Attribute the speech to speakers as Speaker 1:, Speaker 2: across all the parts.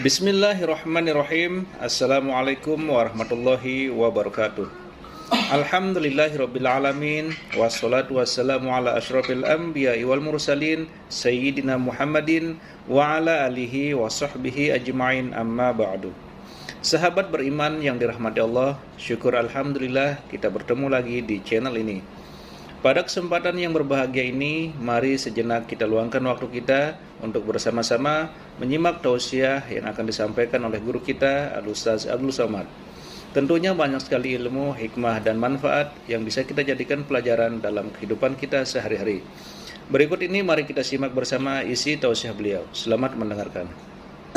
Speaker 1: Bismillahirrahmanirrahim. Assalamualaikum warahmatullahi wabarakatuh. Alhamdulillahirabbil alamin wassalatu wassalamu ala asyrafil anbiya'i wal mursalin sayyidina Muhammadin wa ala alihi wa sahbihi ajma'in, amma ba'du. Sahabat beriman yang dirahmati Allah, syukur alhamdulillah kita bertemu lagi di channel ini. Pada kesempatan yang berbahagia ini, mari sejenak kita luangkan waktu kita untuk bersama-sama menyimak tausiah yang akan disampaikan oleh guru kita, Al-Ustaz Abdul Somad. Tentunya banyak sekali ilmu, hikmah, dan manfaat yang bisa kita jadikan pelajaran dalam kehidupan kita sehari-hari. Berikut ini mari kita simak bersama isi tausiah beliau. Selamat mendengarkan.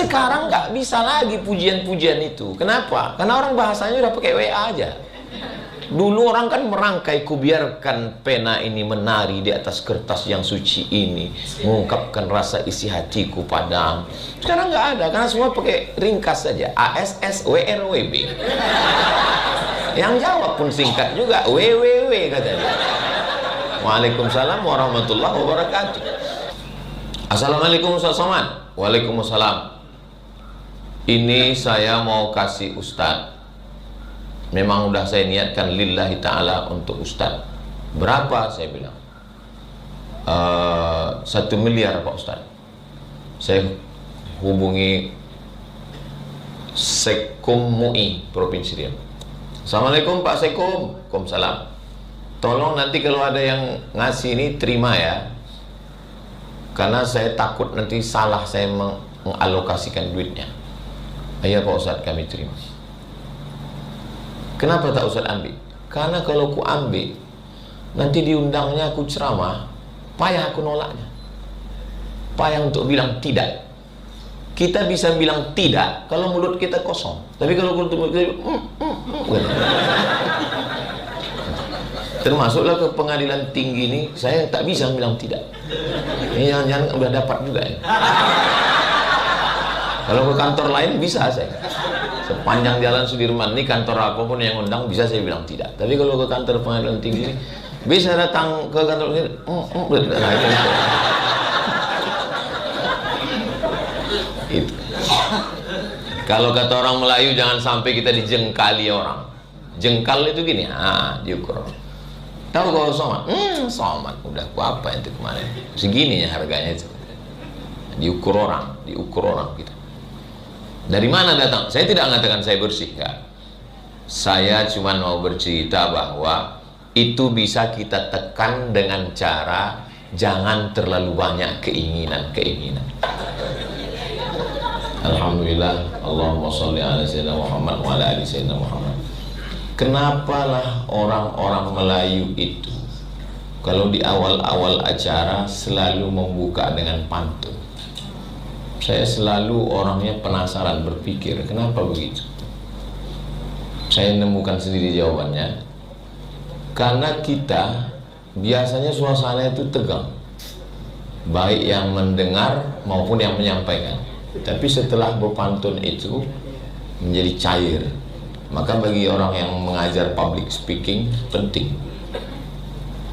Speaker 2: Sekarang nggak bisa lagi pujian-pujian itu. Kenapa? Karena orang bahasanya udah pakai WA aja. Dulu orang kan merangkai, kubiarkan pena ini menari di atas kertas yang suci ini, mengungkapkan rasa isi hatiku padamu. Sekarang nggak ada, karena semua pakai ringkas saja, ASSWRWB. Yang jawab pun singkat juga, WWW katanya. Waalaikumsalam warahmatullahi wabarakatuh. Assalamualaikum Ustaz Somad. Waalaikumsalam. Ini saya mau kasih Ustadz. Memang udah saya niatkan lillahi ta'ala untuk Ustadz. Berapa? Saya bilang 1 miliar Pak Ustadz. Saya hubungi Sekum MUI Provinsi Riau. Assalamualaikum Pak Sekum. Waalaikumsalam. Tolong nanti kalau ada yang ngasih ini terima ya, karena saya takut nanti salah saya mengalokasikan duitnya. Iya Pak Ustadz, kami terima. Kenapa tak Ustaz ambil? Karena kalau ku ambil, nanti diundangnya aku ceramah, payah aku nolaknya. Payah untuk bilang tidak. Kita bisa bilang tidak kalau mulut kita kosong. Tapi kalau mulut kita termasuklah ke pengadilan tinggi ini, saya tak bisa bilang tidak. Ini jangan udah dapat juga ya. Kalau ke kantor lain bisa saya. Sepanjang jalan Sudirman ini, kantor apapun yang undang bisa saya bilang tidak. Tapi kalau ke kantor pengadilan tinggi ini, bisa datang ke kantor ini. Itu. Kalau kata orang Melayu, jangan sampai kita dijengkali orang. Jengkal itu gini, diukur. Tahu kalau Somad? Somad udah apa itu kemarin? Segini ya harganya itu. Diukur orang gitu. Dari mana datang? Saya tidak mengatakan saya bersih, enggak. Saya cuma mau bercerita bahwa itu bisa kita tekan dengan cara jangan terlalu banyak keinginan. Alhamdulillah, Allahumma sholli ala sayyidina Muhammad wa ala ali sayyidina Muhammad. Kenapalah orang-orang Melayu itu kalau di awal-awal acara selalu membuka dengan pantun? Saya selalu orangnya penasaran, berpikir kenapa begitu. Saya nemukan sendiri jawabannya. Karena kita biasanya suasana itu tegang, baik yang mendengar maupun yang menyampaikan. Tapi setelah berpantun itu menjadi cair. Maka bagi orang yang mengajar public speaking penting.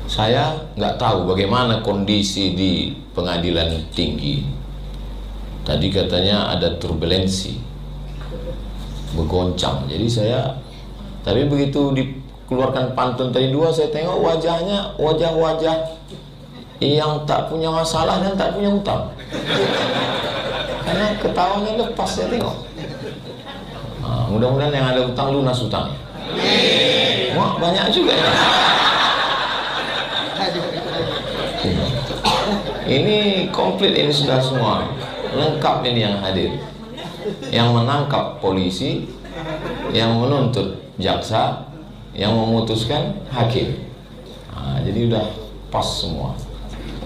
Speaker 2: Saya nggak tahu bagaimana kondisi di pengadilan tinggi. Tadi katanya ada turbulensi, bergoncang. Jadi tapi begitu dikeluarkan pantun tadi dua, saya tengok wajahnya wajah-wajah yang tak punya masalah dan tak punya utang. Karena ketawanya lepas, saya tengok. Mudah-mudahan yang ada utang lunas utangnya. Wah, banyak juga ya. Ini komplit, ini sudah semua. Lengkap ini yang hadir. Yang menangkap polisi, yang menuntut jaksa, yang memutuskan hakim. Jadi udah pas semua.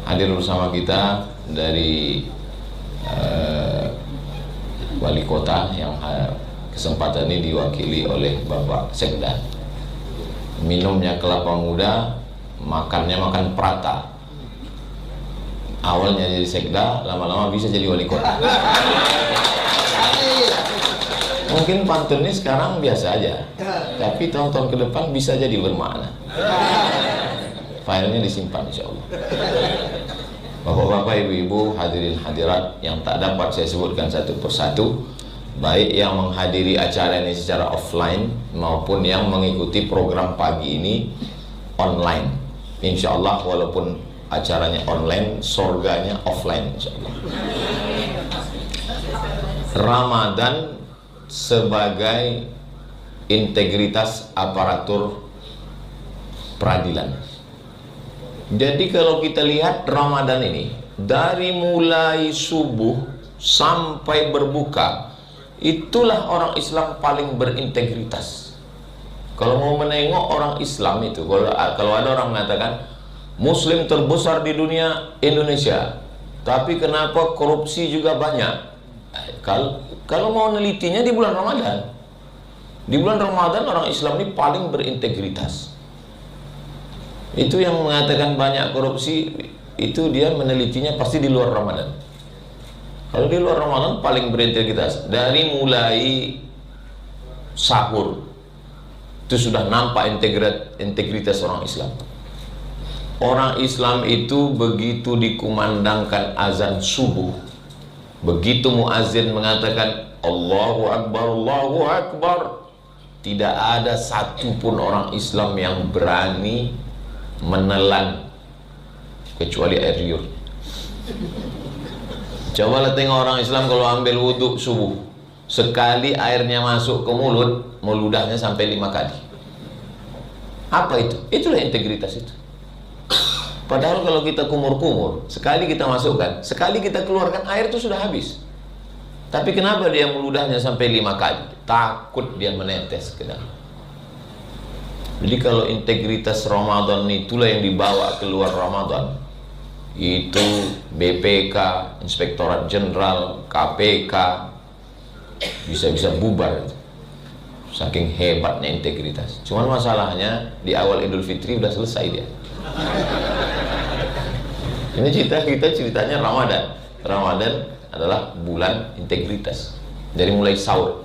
Speaker 2: Hadir bersama kita dari wali kota yang kesempatan ini diwakili oleh Bapak Sekda. Minumnya kelapa muda, makannya makan prata. Awalnya jadi sekda, lama-lama bisa jadi wali kota. Mungkin pantun ini sekarang biasa aja, tapi tahun-tahun ke depan bisa jadi bermakna. Filenya disimpan insya Allah. Bapak-bapak, ibu-ibu, hadirin hadirat yang tak dapat saya sebutkan satu persatu, baik yang menghadiri acara ini secara offline maupun yang mengikuti program pagi ini online. Insya Allah walaupun acaranya online, surganya offline insya Allah. Ramadan sebagai integritas aparatur peradilan. Jadi kalau kita lihat Ramadan ini, dari mulai subuh sampai berbuka, itulah orang Islam paling berintegritas. Kalau mau menengok orang Islam itu, kalau ada orang mengatakan Muslim terbesar di dunia Indonesia, tapi kenapa korupsi juga banyak? Kalau mau nelitinya di bulan Ramadan, di bulan Ramadan orang Islam ini paling berintegritas. Itu yang mengatakan banyak korupsi, itu dia menelitinya pasti di luar Ramadan. Kalau di luar Ramadan paling berintegritas. Dari mulai sahur itu sudah nampak integritas orang Islam. Orang Islam itu begitu dikumandangkan azan subuh, begitu muazin mengatakan Allahu Akbar, Allahu Akbar, tidak ada satupun orang Islam yang berani menelan kecuali air liur. Cobalah tengok orang Islam kalau ambil wudhu subuh, sekali airnya masuk ke mulut, meludahnya sampai 5 kali. Apa itu? Itulah integritas itu. Padahal kalau kita kumur-kumur, sekali kita masukkan, sekali kita keluarkan, air itu sudah habis. Tapi kenapa dia meludahnya sampai 5 kali? Takut dia menetes ke dalam. Jadi kalau integritas Ramadan itulah yang dibawa keluar Ramadan, itu BPK, Inspektorat Jenderal, KPK bisa-bisa bubar, saking hebatnya integritas. Cuman masalahnya di awal Idul Fitri udah selesai dia. Ini kita ceritanya Ramadan. Ramadan adalah bulan integritas. Dari mulai sahur.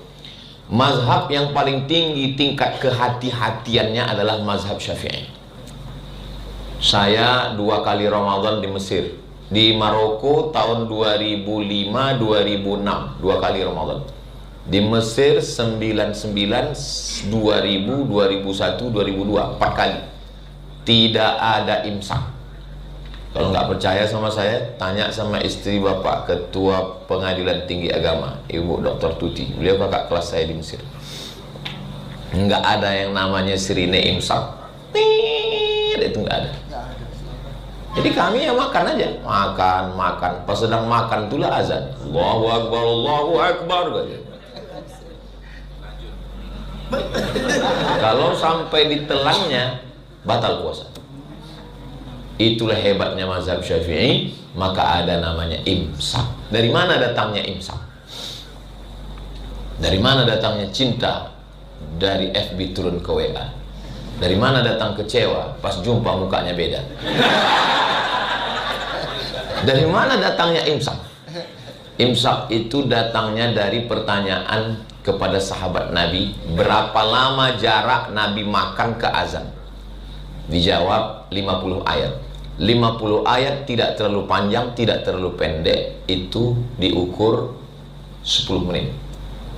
Speaker 2: Mazhab yang paling tinggi tingkat kehati-hatiannya adalah mazhab Syafi'i. Saya 2 kali Ramadan di Mesir, di Maroko tahun 2005-2006, 2 kali Ramadan. Di Mesir 99, 2000, 2001, 2002, 4 kali. Tidak ada imsak. Kalau nggak percaya sama saya, tanya sama istri bapak Ketua Pengadilan Tinggi Agama, Ibu Dr. Tuti. Beliau kakak kelas saya di Mesir. Nggak ada yang namanya sirine imsak. Itu nggak ada. Jadi kami ya makan aja, makan. Pas sedang makan itulah azan. Allahu Akbar, Allahu Akbar. Kalau sampai ditelannya, batal puasa. Itulah hebatnya mazhab Syafi'i. Maka ada namanya imsak. Dari mana datangnya imsak? Dari mana datangnya cinta? Dari FB turun ke WA. Dari mana datang kecewa? Pas jumpa mukanya beda. Dari mana datangnya imsak? Imsak itu datangnya dari pertanyaan kepada sahabat Nabi, berapa lama jarak Nabi makan ke azan? Dijawab 50 ayat. 50 ayat tidak terlalu panjang, tidak terlalu pendek. Itu diukur 10 menit.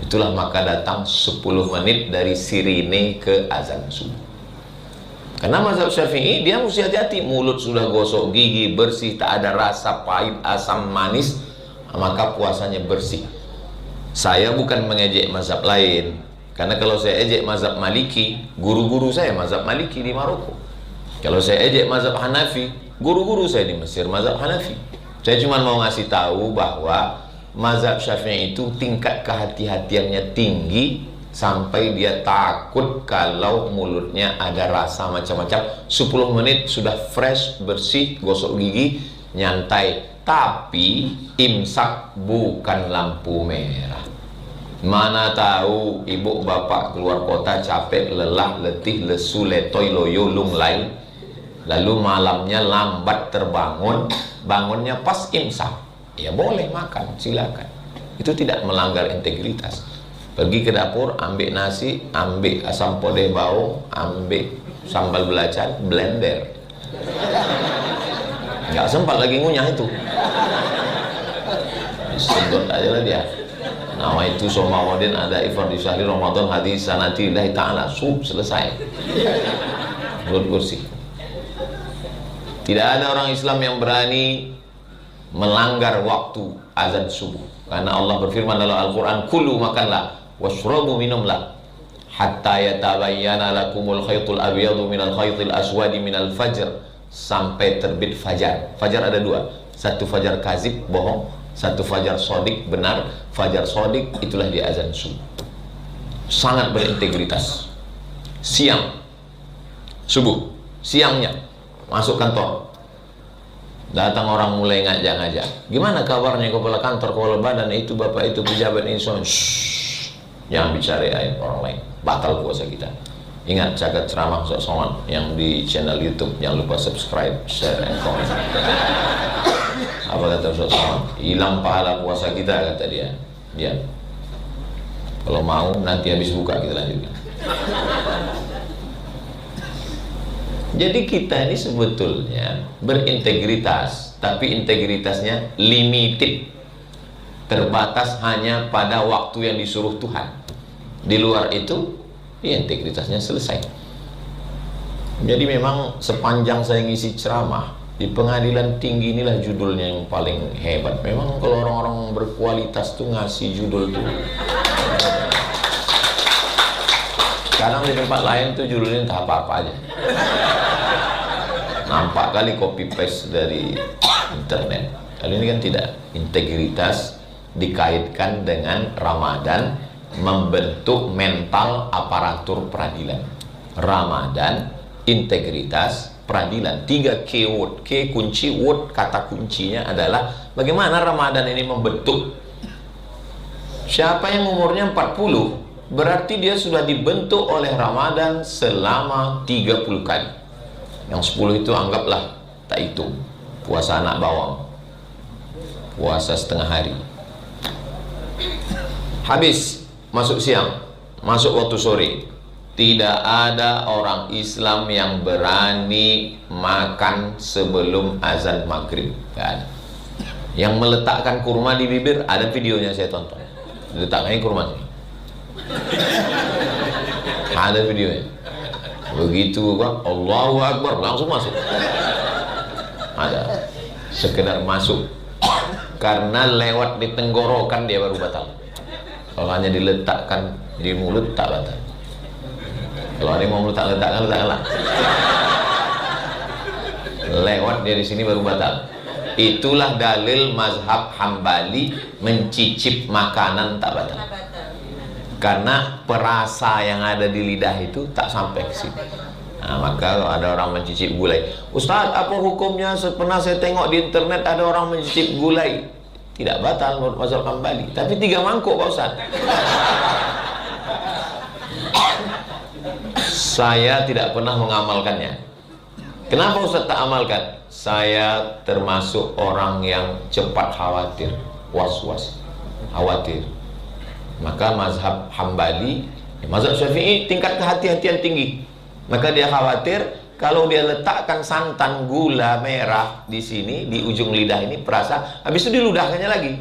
Speaker 2: Itulah maka datang 10 menit dari sirine ke azan subuh. Karena mazhab Syafi'i dia mesti hati-hati. Mulut sudah gosok gigi, bersih, tak ada rasa pahit, asam, manis, maka puasanya bersih. Saya bukan mengejek mazhab lain. Karena kalau saya ejek mazhab Maliki, guru-guru saya mazhab Maliki di Maroko. Kalau saya ejek mazhab Hanafi, guru-guru saya di Mesir mazhab Hanafi. Saya cuma mau ngasih tahu bahwa mazhab Syafi'i itu tingkat kehati-hatiannya tinggi sampai dia takut kalau mulutnya ada rasa macam-macam. 10 menit sudah fresh, bersih, gosok gigi, nyantai. Tapi imsak bukan lampu merah. Mana tahu ibu bapak keluar kota capek, lelah, letih, lesu, letoy, loyo, lunglai, lalu malamnya lambat terbangun, bangunnya pas imsak, ya boleh makan, silakan. Itu tidak melanggar integritas. Pergi ke dapur, ambil nasi, ambil asam podeh bawang, ambil sambal belacan, blender. Nggak sempat lagi ngunyah itu. Sedot aja lah dia. Nama itu Somawadin ada ifar di syahri Ramadan hadis sanati lillahi ta'ala. Selesai. Mulut bersih. Tidak ada orang Islam yang berani melanggar waktu azan subuh. Karena Allah berfirman dalam Al-Quran, kulu makanlah, washrabu minumlah, hatta yatabayyana lakumul khaytul abyadu minal khaytil aswadi minal fajr, sampai terbit fajar. Fajar ada dua, satu fajar kazib, bohong, satu fajar sodik, benar. Fajar sodik itulah di azan subuh. Sangat berintegritas. Siang, subuh, siangnya masuk kantor, datang orang mulai ngajak-ngajak, gimana kabarnya kepala kantor, kepala badan itu, bapak itu, pejabat ini, so, jangan bicarain orang lain, batal puasa kita. Ingat jaga ceramah sholat yang di channel YouTube, jangan lupa subscribe, share, and comment. Apa kata Ustaz Somad? Hilang pahala puasa kita, kata dia. Ya. Kalau mau nanti habis buka kita lanjutkan. Jadi kita ini sebetulnya berintegritas, tapi integritasnya limited, terbatas hanya pada waktu yang disuruh Tuhan. Di luar itu, ya integritasnya selesai. Jadi memang sepanjang saya ngisi ceramah di pengadilan tinggi, inilah judulnya yang paling hebat. Memang kalau orang-orang berkualitas tuh ngasih judul tuh. Kadang di tempat lain tuh judulnya entah apa-apa aja. Nampak kali copy paste dari internet. Kali ini kan tidak. Integritas dikaitkan dengan Ramadan, membentuk mental aparatur peradilan. Ramadan, integritas, peradilan. 3 keyword. K kunci, word kata kuncinya adalah bagaimana Ramadan ini membentuk. Siapa yang umurnya 40 berarti dia sudah dibentuk oleh Ramadan selama 30 kali. Yang 10 itu anggaplah tak hitung. Puasa anak bawang, puasa setengah hari. Habis, masuk siang, masuk waktu sore. Tidak ada orang Islam yang berani makan sebelum azan maghrib. Gak ada. Yang meletakkan kurma di bibir, ada videonya saya tonton. Letakkannya kurma ini. Ada videonya. Begitu Pak, Allahu Akbar, langsung masuk. Ada. Sekedar masuk. Karena lewat di tenggorokan dia baru batal. Kalau hanya diletakkan di mulut tak batal. Kalau ada yang mau letakkan, letakkanlah. Lewat dia di sini baru batal. Itulah dalil mazhab Hambali, mencicip makanan tak batal. Karena perasa yang ada di lidah itu tak sampai ke sini. Nah, maka kalau ada orang mencicip gulai, Ustaz, apa hukumnya? Pernah saya tengok di internet ada orang mencicip gulai. Tidak batal menurut mazhab Hambali, tapi 3 mangkuk Pak Ustaz. Saya tidak pernah mengamalkannya. Kenapa Ustaz tak amalkan? Saya termasuk orang yang cepat khawatir, was-was, khawatir. Maka mazhab Hambali, mazhab Syafi'i tingkat kehati-hatian tinggi. Maka dia khawatir kalau dia letakkan santan gula merah di sini, di ujung lidah ini, perasa, habis itu diludahkannya lagi.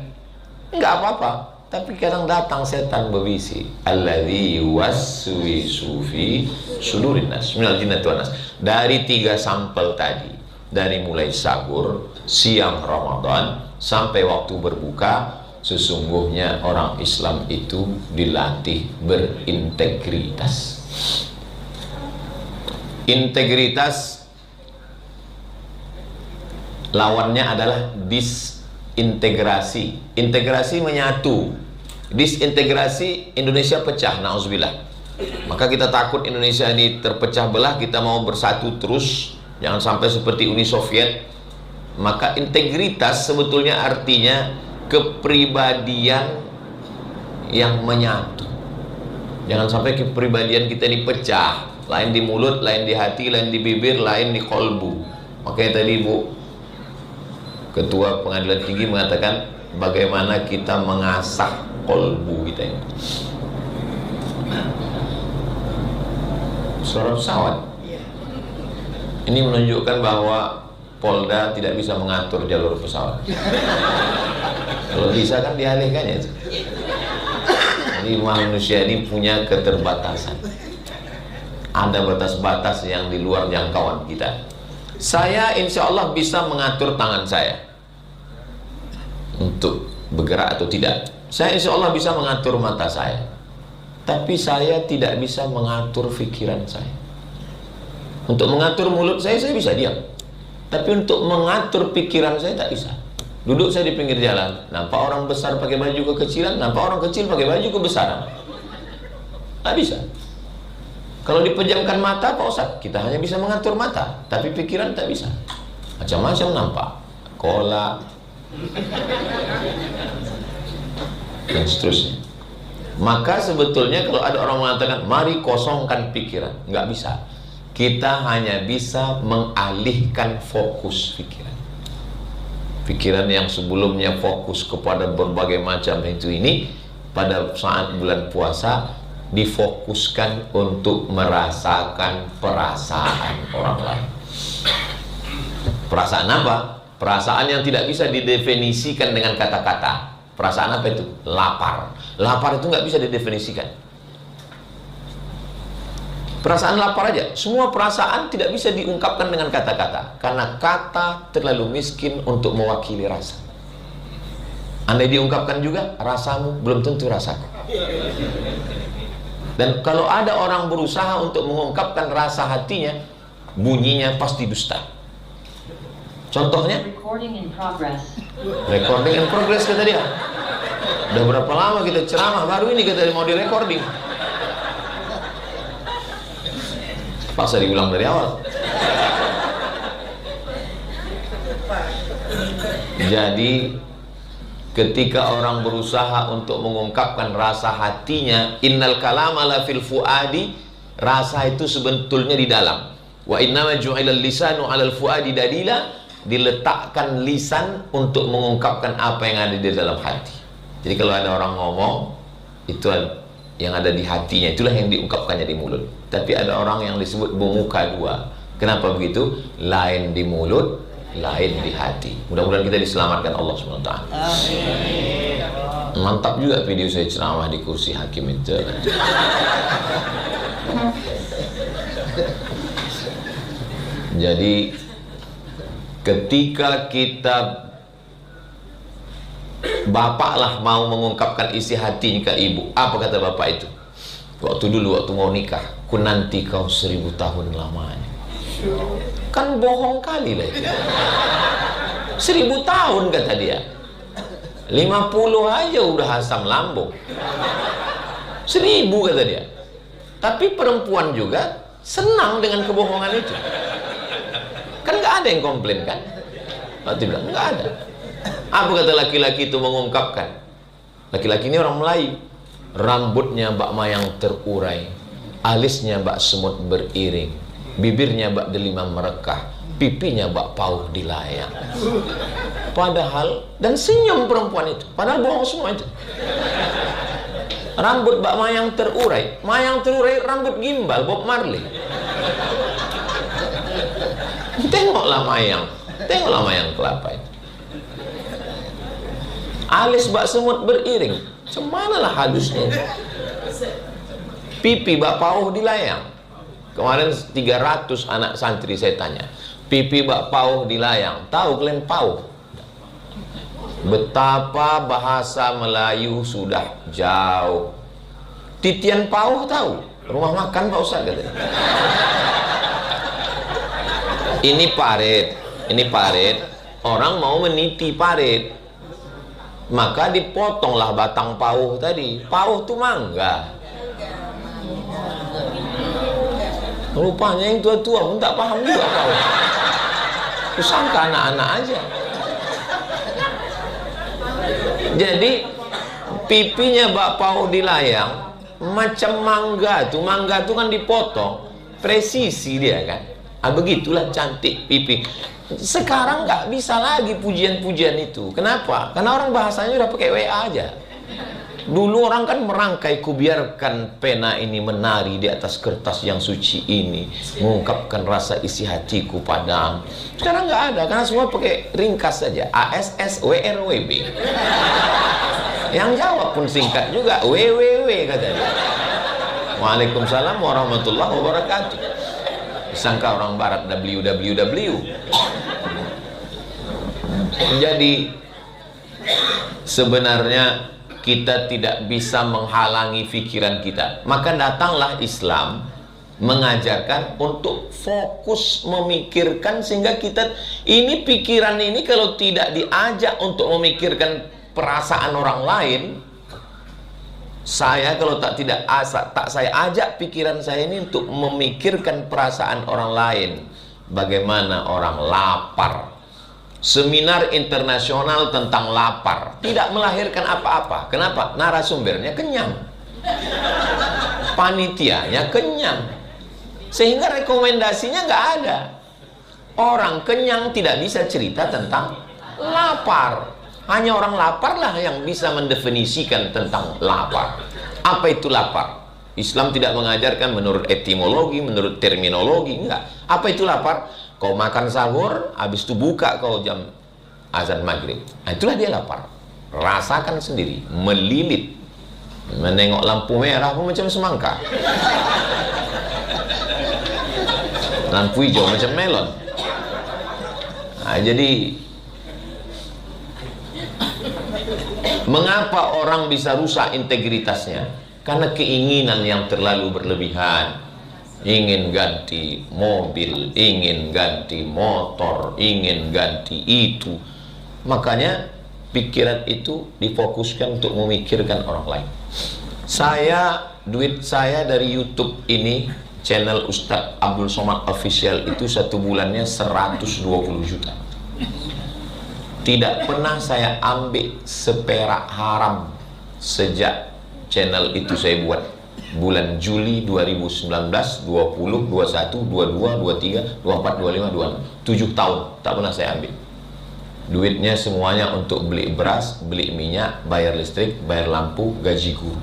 Speaker 2: Enggak apa-apa. Tapi kadang datang setan berbisi. Alladzi yuwaswisu fi sudurin nas minal jinnati wan nas. Dari 3 sampel tadi, dari mulai sahur, siang Ramadan, sampai waktu berbuka, sesungguhnya orang Islam itu dilatih berintegritas. Integritas lawannya adalah disintegrasi. Integrasi menyatu, disintegrasi Indonesia pecah, na'udzubillah. Maka kita takut Indonesia ini terpecah belah, kita mau bersatu terus, jangan sampai seperti Uni Soviet. Maka integritas sebetulnya artinya kepribadian yang menyatu. Jangan sampai kepribadian kita ini pecah, lain di mulut, lain di hati, lain di bibir, lain di kolbu. Makanya tadi Bu Ketua Pengadilan Tinggi mengatakan bagaimana kita mengasah kolbu kita ini. Suara pesawat ini menunjukkan bahwa Polda tidak bisa mengatur jalur pesawat. Kalau bisa kan dialihkan ya itu. Jadi manusia ini punya keterbatasan. Ada batas-batas yang di luar jangkauan kita. Saya insya Allah bisa mengatur tangan saya untuk bergerak atau tidak. Saya insya Allah bisa mengatur mata saya. Tapi saya tidak bisa mengatur pikiran saya. Untuk mengatur mulut saya bisa diam. Tapi untuk mengatur pikiran saya tak bisa. Duduk saya di pinggir jalan, nampak orang besar pakai baju kekecilan, nampak orang kecil pakai baju kebesaran. Tak bisa. Kalau dipejamkan mata, Pak Ustaz, kita hanya bisa mengatur mata, tapi pikiran tak bisa. Macam-macam nampak. Kolak dan seterusnya. Maka sebetulnya kalau ada orang mengatakan, mari kosongkan pikiran, nggak bisa. Kita hanya bisa mengalihkan fokus pikiran. Pikiran yang sebelumnya fokus kepada berbagai macam itu ini, pada saat bulan puasa difokuskan untuk merasakan perasaan orang lain. Perasaan apa? Perasaan yang tidak bisa didefinisikan dengan kata-kata. Perasaan apa itu? Lapar. Lapar itu nggak bisa didefinisikan. Perasaan lapar aja. Semua perasaan tidak bisa diungkapkan dengan kata-kata, karena kata terlalu miskin untuk mewakili rasa. Andai diungkapkan juga, rasamu belum tentu rasaku. Dan kalau ada orang berusaha untuk mengungkapkan rasa hatinya, bunyinya pasti dusta. Contohnya, recording in progress kata dia. Udah berapa lama kita ceramah, baru ini kita mau direcording. Paksa diulang dari awal. Jadi ketika orang berusaha untuk mengungkapkan rasa hatinya, innal kalama la fil fuadi, rasa itu sebetulnya di dalam. Wa innama ju'ilal lisanu 'alal fuadi dalila, diletakkan lisan untuk mengungkapkan apa yang ada di dalam hati. Jadi kalau ada orang ngomong, itu yang ada di hatinya, itulah yang diungkapkannya di mulut. Tapi ada orang yang disebut bermuka dua. Kenapa begitu? Lain di mulut, lain di hati. Mudah-mudahan kita diselamatkan Allah SWT. Mantap juga video saya ceramah di kursi hakim itu. Jadi ketika kita, bapak lah mau mengungkapkan isi hatinya ke ibu, apa kata bapak itu? Waktu dulu, waktu mau nikah, ku nanti kau 1000 tahun lamanya. Kan bohong kali lah itu. 1000 tahun kata dia. 50 aja udah asam lambung. 1000 kata dia. Tapi perempuan juga senang dengan kebohongan itu. Kan nggak ada yang komplain kan? Waktu bilang nggak ada. Apa kata laki-laki itu mengungkapkan? Laki-laki ini orang Melayu. Rambutnya bak mayang terurai, alisnya bak semut beriring, bibirnya bak delima merekah, pipinya bak pauh dilayang. Padahal, dan senyum perempuan itu, padahal bohong semua itu. Rambut bak mayang terurai rambut gimbal Bob Marley. Tengoklah mayang kelapa itu. Alis bak semut beriring, cemanalah halusnya. Pipi bak pauh dilayang. Kemarin 300 anak santri saya tanya, pipi bak pauh dilayang, tahu kalian pauh? Betapa bahasa Melayu sudah jauh. Titian pauh tahu? Rumah makan Pak Ustaz katanya. Ini parit. Orang mau meniti parit, maka dipotonglah batang pauh tadi. Pauh itu mangga. Rupanya yang tua-tua pun tak paham juga pauh. Kusangka anak-anak aja. Jadi pipinya bak pauh dilayang macam mangga tuh. Mangga tuh kan dipotong, presisi dia kan. Begitulah cantik pipi. Sekarang nggak bisa lagi pujian-pujian itu. Kenapa? Karena orang bahasanya udah pakai WA aja. Dulu orang kan merangkai, kubiarkan pena ini menari di atas kertas yang suci ini, mengungkapkan rasa isi hatiku padamu. Sekarang nggak ada, karena semua pakai ringkas saja, ASS WRWB. Yang jawab pun singkat juga, WWW katanya. Waalaikumsalam warahmatullahi wabarakatuh. Disangka orang barat WWW. Jadi sebenarnya kita tidak bisa menghalangi pikiran kita. Maka datanglah Islam mengajarkan untuk fokus memikirkan, sehingga kita ini pikiran ini kalau tidak diajak untuk memikirkan perasaan orang lain, saya kalau tak saya ajak pikiran saya ini untuk memikirkan perasaan orang lain. Bagaimana orang lapar, seminar internasional tentang lapar tidak melahirkan apa-apa. Kenapa? Narasumbernya kenyang, panitianya kenyang, sehingga rekomendasinya nggak ada. Orang kenyang tidak bisa cerita tentang lapar. Hanya orang lapar lah yang bisa mendefinisikan tentang lapar. Apa itu lapar? Islam tidak mengajarkan menurut etimologi, menurut terminologi, enggak. Apa itu lapar? Kau makan sahur, habis itu buka kau jam azan maghrib. Nah, itulah dia lapar. Rasakan sendiri, melilit, menengok lampu merah pun macam semangka, lampu hijau macam melon. Nah, jadi mengapa orang bisa rusak integritasnya? Karena keinginan yang terlalu berlebihan. Ingin ganti mobil, ingin ganti motor, ingin ganti itu. Makanya pikiran itu difokuskan untuk memikirkan orang lain. Duit saya dari YouTube ini, channel Ustadz Abdul Somad Official, itu satu bulannya 120 juta. Tidak pernah saya ambil seperak haram sejak channel itu saya buat. Bulan Juli 2019, 20, 21, 22, 23, 24, 25, 26, 7 tahun tak pernah saya ambil. Duitnya semuanya untuk beli beras, beli minyak, bayar listrik, bayar lampu, gaji guru.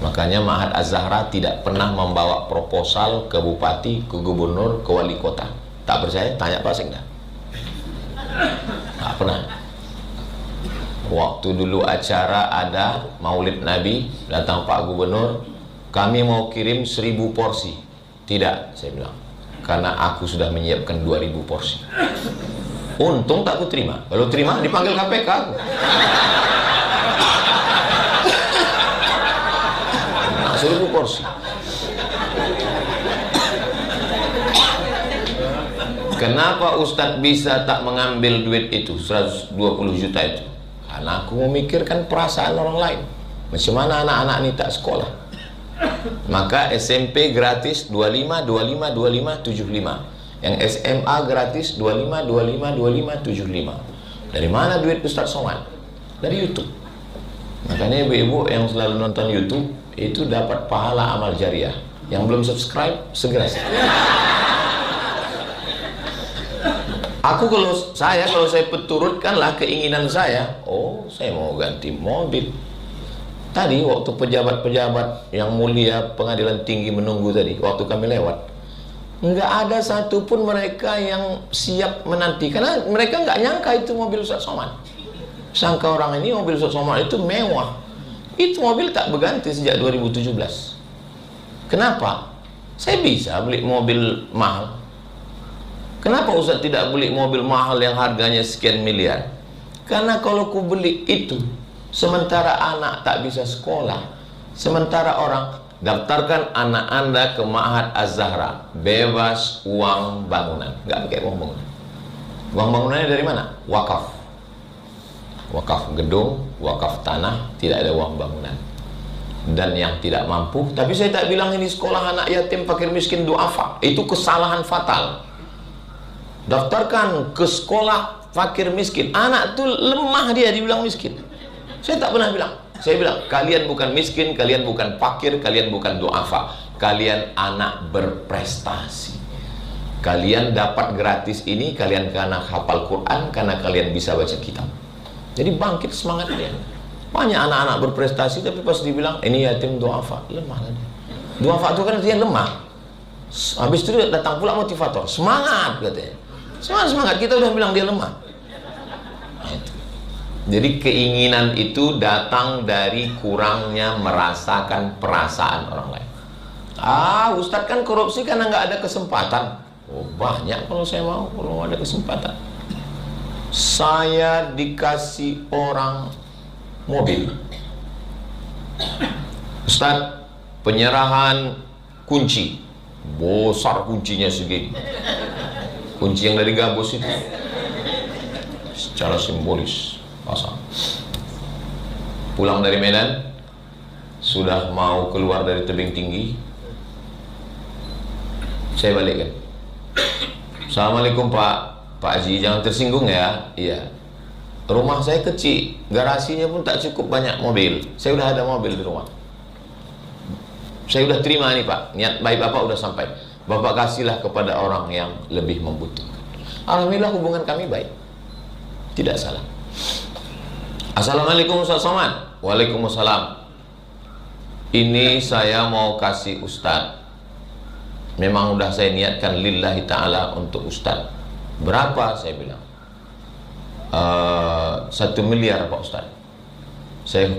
Speaker 2: Makanya Ma'had Az-Zahra tidak pernah membawa proposal ke bupati, ke gubernur, ke wali kota. Tak percaya? Tanya Pak Sekda. Tak pernah. Waktu dulu acara ada Maulid Nabi, datang Pak Gubernur, kami mau kirim 1000 porsi. Tidak, saya bilang, karena aku sudah menyiapkan 2000 porsi. Untung tak aku terima. Kalau terima dipanggil KPK aku. Nah, 1000 porsi. Kenapa Ustadz bisa tak mengambil duit itu, 120 juta itu? Karena aku memikirkan perasaan orang lain. Macam mana anak-anak ini tak sekolah? Maka SMP gratis 25, 25, 25, 75. Yang SMA gratis 25, 25, 25, 75. Dari mana duit Ustadz Somad? Dari YouTube. Makanya ibu-ibu yang selalu nonton YouTube itu dapat pahala amal jariah. Yang belum subscribe, segera subscribe. Kalau saya peturutkanlah keinginan saya. Oh, saya mau ganti mobil. Tadi waktu pejabat-pejabat yang mulia pengadilan tinggi menunggu tadi, waktu kami lewat, nggak ada satupun mereka yang siap menanti, karena mereka nggak nyangka itu mobil Ustadz Somad. Sangka orang ini mobil Ustadz Somad itu mewah. Itu mobil tak berganti sejak 2017. Kenapa? Saya bisa beli mobil mahal. Kenapa Ustadz tidak beli mobil mahal yang harganya sekian miliar? Karena kalau ku beli itu, sementara anak tak bisa sekolah, sementara orang, daftarkan anak Anda ke Ma'had Az-Zahra, bebas uang bangunan, nggak pakai uang bangunan. Uang bangunannya dari mana? Wakaf. Wakaf gedung, wakaf tanah, tidak ada uang bangunan. Dan yang tidak mampu, tapi saya tak bilang ini sekolah anak yatim, fakir miskin, duafa. Itu kesalahan fatal. Daftarkan ke sekolah fakir miskin. Anak tuh lemah, dia dibilang miskin. Saya tak pernah bilang. Saya bilang, kalian bukan miskin, kalian bukan fakir, kalian bukan duafa. Kalian anak berprestasi. Kalian dapat gratis ini, kalian karena hafal Quran, karena kalian bisa baca kitab. Jadi bangkit semangat kalian. Banyak anak-anak berprestasi, tapi pas dibilang ini yatim duafa, lemah lah dia. Duafa itu kan dia lemah. Habis itu datang pula motivator, semangat katanya. Semangat, kita udah bilang dia lemah. Nah, itu. Jadi keinginan itu datang dari kurangnya merasakan perasaan orang lain. Ustadz kan korupsi karena nggak ada kesempatan. Oh, banyak kalau saya mau, kalau ada kesempatan. Saya dikasih orang mobil, Ustadz, penyerahan kunci, besar kuncinya segini, kunci yang dari gabus itu, secara simbolis pasang. Pulang dari Medan, sudah mau keluar dari tebing tinggi, saya balikkan. Assalamualaikum Pak Haji, jangan tersinggung ya. Iya. Rumah saya kecil, garasinya pun tak cukup banyak mobil. Saya udah ada mobil di rumah. Saya udah terima nih Pak, niat baik Bapak udah sampai. Bapak kasihlah kepada orang yang lebih membutuhkan. Alhamdulillah hubungan kami baik. Tidak salah. Assalamualaikum Ustaz Somad. Waalaikumsalam. Ini saya mau kasih Ustadz. Memang udah saya niatkan lillahi ta'ala untuk Ustadz. Berapa? Saya bilang 1 miliar Pak Ustadz. Saya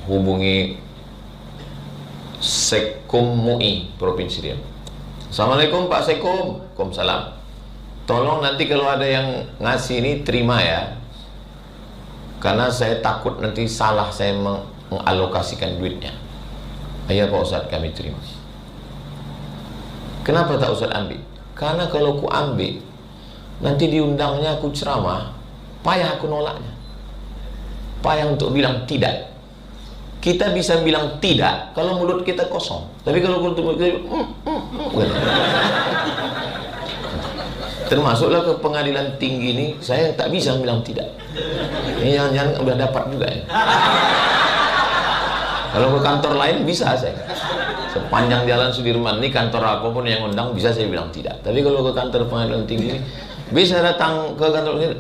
Speaker 2: hubungi Sekum MUI Provinsi Riau. Assalamualaikum Pak Sekum. Waalaikumsalam. Tolong nanti kalau ada yang ngasih ini terima ya, karena saya takut nanti salah saya mengalokasikan duitnya. Iya Pak Ustadz, kami terima. Kenapa tak Ustadz ambil? Karena kalau ku ambil, nanti diundangnya aku ceramah, payah aku nolaknya. Payah untuk bilang tidak. Kita bisa bilang tidak kalau mulut kita kosong. Tapi kalau mulut kita termasuklah ke pengadilan tinggi ini, saya tak bisa bilang tidak. Ini jangan-jangan udah dapat juga ya. Kalau ke kantor lain bisa saya. Sepanjang jalan Sudirman ini kantor apapun yang undang bisa saya bilang tidak. Tapi kalau ke kantor pengadilan tinggi ini, bisa datang ke kantor ini.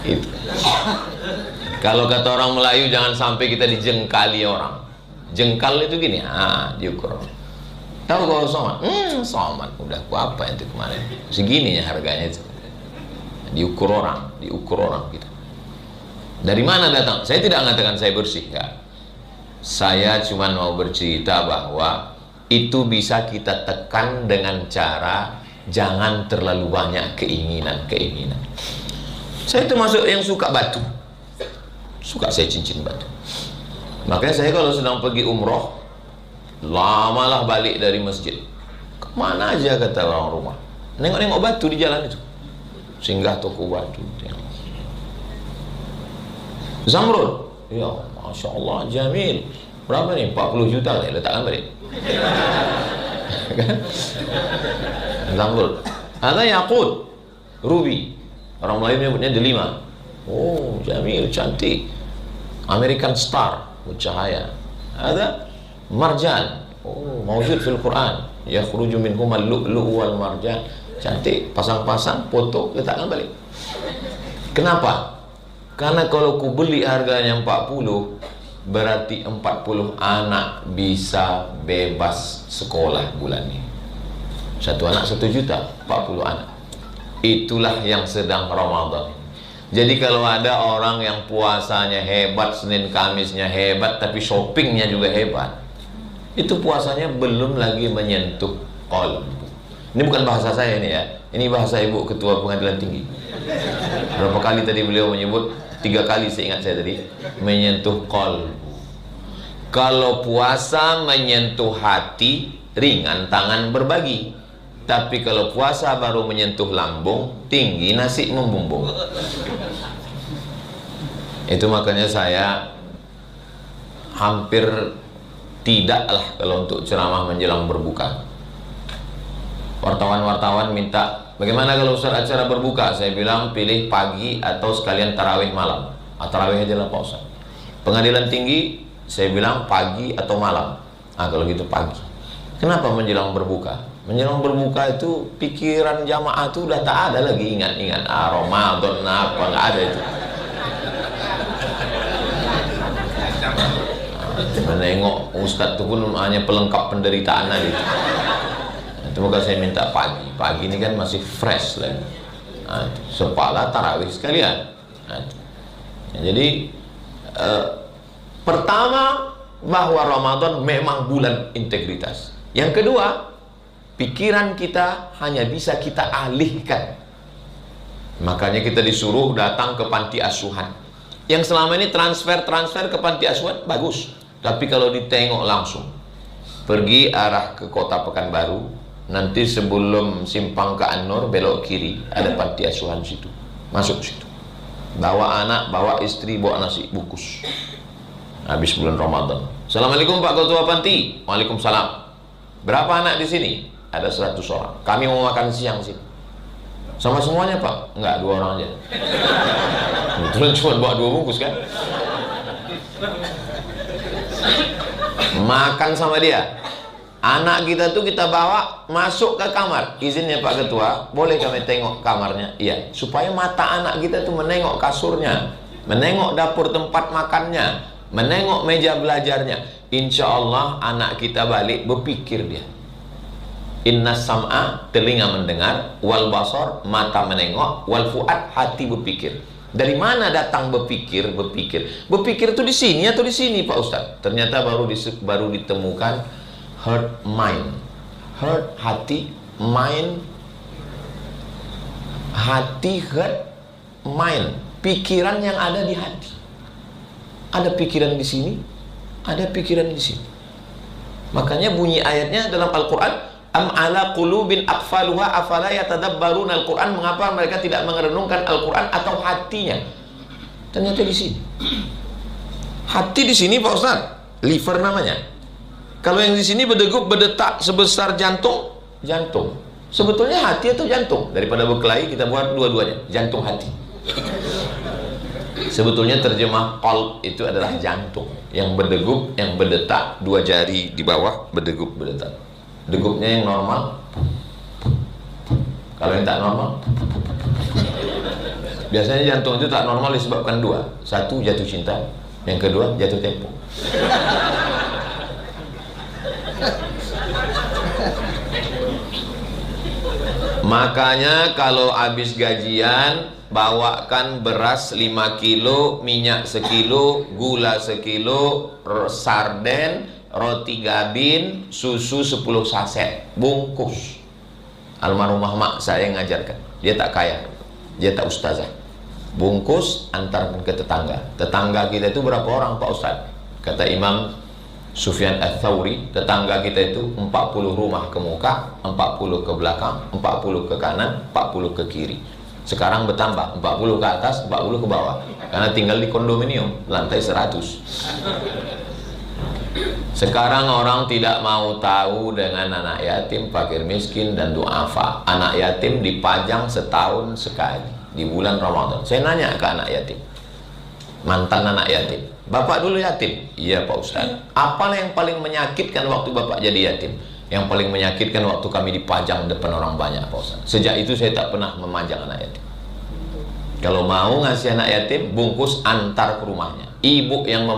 Speaker 2: Itu. Kalau kata orang Melayu, jangan sampai kita dijengkali orang. Jengkal itu gini, diukur. Tahu kalau Somad? Somad udah apa itu kemarin? Segininya harganya itu. Diukur orang gitu. Dari mana datang? Saya tidak mengatakan saya bersih, enggak. Saya cuma mau bercerita bahwa itu bisa kita tekan dengan cara jangan terlalu banyak keinginan. Saya termasuk yang suka batu. Suka saya cincin batu. Makanya saya kalau sedang pergi umroh, lamalah balik dari masjid. Kemana aja kata orang rumah, nengok-nengok batu di jalan itu. Singgah toko batu. Zamrud, ya Masya Allah, Jamil. Berapa nih? 40 juta nih, letakkan balik. Zamrud. Ada yakut, ruby. Orang Melayu menyebutnya delima. Oh, Jamil, cantik. American Star, bercahaya. Ada marjan. Oh, maujud fil Quran. Yakhruju minhumal lu'lu' wal marjan. Cantik, pasang-pasang foto, letakkan balik. Kenapa? Karena kalau ku beli harganya 40, berarti 40 anak bisa bebas sekolah bulan ini. Satu anak 1 juta, 40 anak. Itulah yang sedang Ramadan. Jadi kalau ada orang yang puasanya hebat, Senin Kamisnya hebat, tapi shoppingnya juga hebat, itu puasanya belum lagi menyentuh qalbu. Ini bukan bahasa saya ini ya, ini bahasa Ibu Ketua Pengadilan Tinggi. Berapa kali tadi beliau menyebut? 3 kali seingat saya tadi, menyentuh qalbu. Kalau puasa menyentuh hati, ringan tangan berbagi. Tapi kalau puasa baru menyentuh lambung, tinggi nasi membumbung. Itu makanya saya hampir tidaklah kalau untuk ceramah menjelang berbuka. Wartawan-wartawan minta, bagaimana kalau Ustaz acara berbuka? Saya bilang pilih pagi atau sekalian tarawih malam. Tarawih aja lah Pak Ustaz. Pengadilan tinggi, saya bilang pagi atau malam. Kalau gitu pagi. Kenapa menjelang berbuka? Menjelang berbuka itu pikiran jamaah itu udah tak ada lagi ingat-ingat Ramadan apa, nggak ada itu. Menengok ustadz itu pun hanya pelengkap penderitaan aja itu. Itu maka saya minta pagi ini kan masih fresh lagi. Sepala tarawih sekalian. Jadi pertama bahwa Ramadan memang bulan integritas. Yang kedua, pikiran kita hanya bisa kita alihkan. Makanya kita disuruh datang ke panti asuhan. Yang selama ini transfer ke panti asuhan bagus. Tapi kalau ditengok langsung, pergi arah ke kota Pekanbaru, nanti sebelum simpang ke An-Nur belok kiri ada panti asuhan situ. Masuk situ. Bawa anak, bawa istri, bawa nasi bungkus. Habis bulan Ramadan. Assalamualaikum Pak Ketua Panti. Waalaikumsalam. Berapa anak di sini? Ada 100 orang. Kami mau makan siang sini. Sama semuanya Pak? Enggak, 2 orang aja. Kebetulan cuma bawa 2 bungkus kan? Makan sama dia. Anak kita tuh kita bawa masuk ke kamar. Izinnya Pak Ketua, boleh kami tengok kamarnya? Iya, supaya mata anak kita tuh menengok kasurnya, menengok dapur tempat makannya, menengok meja belajarnya. Insya Allah anak kita balik berpikir dia. Inna sam'a, telinga mendengar, wal basar, mata menengok, wal fuad, hati berpikir. Dari mana datang berpikir? Berpikir itu di sini atau di sini Pak Ustadz? Ternyata baru ditemukan heart mind. Heart hati, mind hati, heart, mind. Pikiran yang ada di hati. Ada pikiran di sini, ada pikiran di sini. Makanya bunyi ayatnya dalam Al-Qur'an, am ala qulubin aqfaluha afala yatadabbaruna al-Qur'an, mengapa mereka tidak merenungkan Al-Qur'an, atau hatinya. Ternyata di sini. Hati di sini Pak Ustaz, liver namanya. Kalau yang di sini berdegup berdetak sebesar jantung, jantung. Sebetulnya hati atau jantung? Daripada berkelahi kita buat dua-duanya, jantung hati. Sebetulnya terjemah qalb itu adalah jantung yang berdegup, yang berdetak, 2 jari di bawah berdegup berdetak. Degupnya yang normal. Kalau yang tak normal, biasanya jantung itu tak normal disebabkan 2. 1 jatuh cinta, yang kedua jatuh tempo. Makanya kalau habis gajian bawakan beras 5 kilo, minyak sekilo, gula sekilo, sarden, roti gabin, susu 10 saset, bungkus. Almarhumah mak saya yang ngajarkan. Dia tak kaya, dia tak ustazah. Bungkus, antarkan ke tetangga. Tetangga kita itu berapa orang Pak Ustaz? Kata Imam Sufyan Ats-Tsauri, tetangga kita itu 40 rumah ke muka, 40 ke belakang, 40 ke kanan, 40 ke kiri. Sekarang bertambah, 40 ke atas, 40 ke bawah. Karena tinggal di kondominium, lantai 100. Sekarang orang tidak mau tahu dengan anak yatim, fakir miskin, dan duafa. Anak yatim dipajang setahun sekali di bulan Ramadan. Saya nanya ke anak yatim, mantan anak yatim, bapak dulu yatim? Iya Pak Ustaz. Apa yang paling menyakitkan waktu bapak jadi yatim? Yang paling menyakitkan waktu kami dipajang depan orang banyak Pak Ustaz. Sejak itu saya tak pernah memajang anak yatim. Kalau mau ngasih anak yatim, bungkus antar ke rumahnya. Ibu yang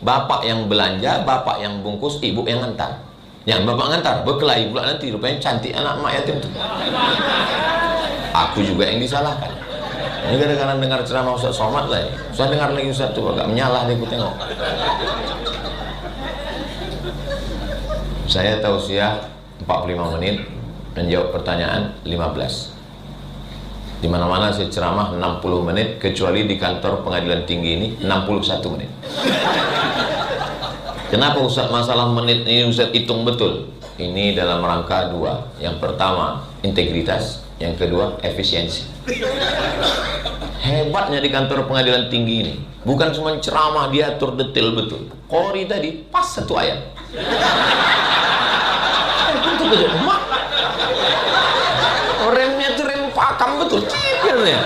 Speaker 2: bapak yang belanja, bapak yang bungkus, ibu yang ngantar. Yang bapak ngantar, berkelahi pula nanti, rupanya cantik anak mak yatim tuh. Aku juga yang disalahkan. Ini kadang-kadang dengar ceramah Ustaz Somad lah ya. Saya dengar lagi Ustaz tuh agak menyalah deh, aku tengok. Saya tausiah 45 menit, menjawab pertanyaan 15. Di mana-mana saya ceramah 60 menit, kecuali di kantor pengadilan tinggi ini 61 menit. Kenapa Ustaz masalah menit ini Ustaz hitung betul? Ini dalam rangka 2. Yang pertama integritas, yang kedua efisiensi. Hebatnya di kantor pengadilan tinggi ini, bukan cuma ceramah, dia atur detail betul. Qori tadi pas 1 ayat. Itu betul, mak. Remnya tuh rem pakam betul, cipirnya.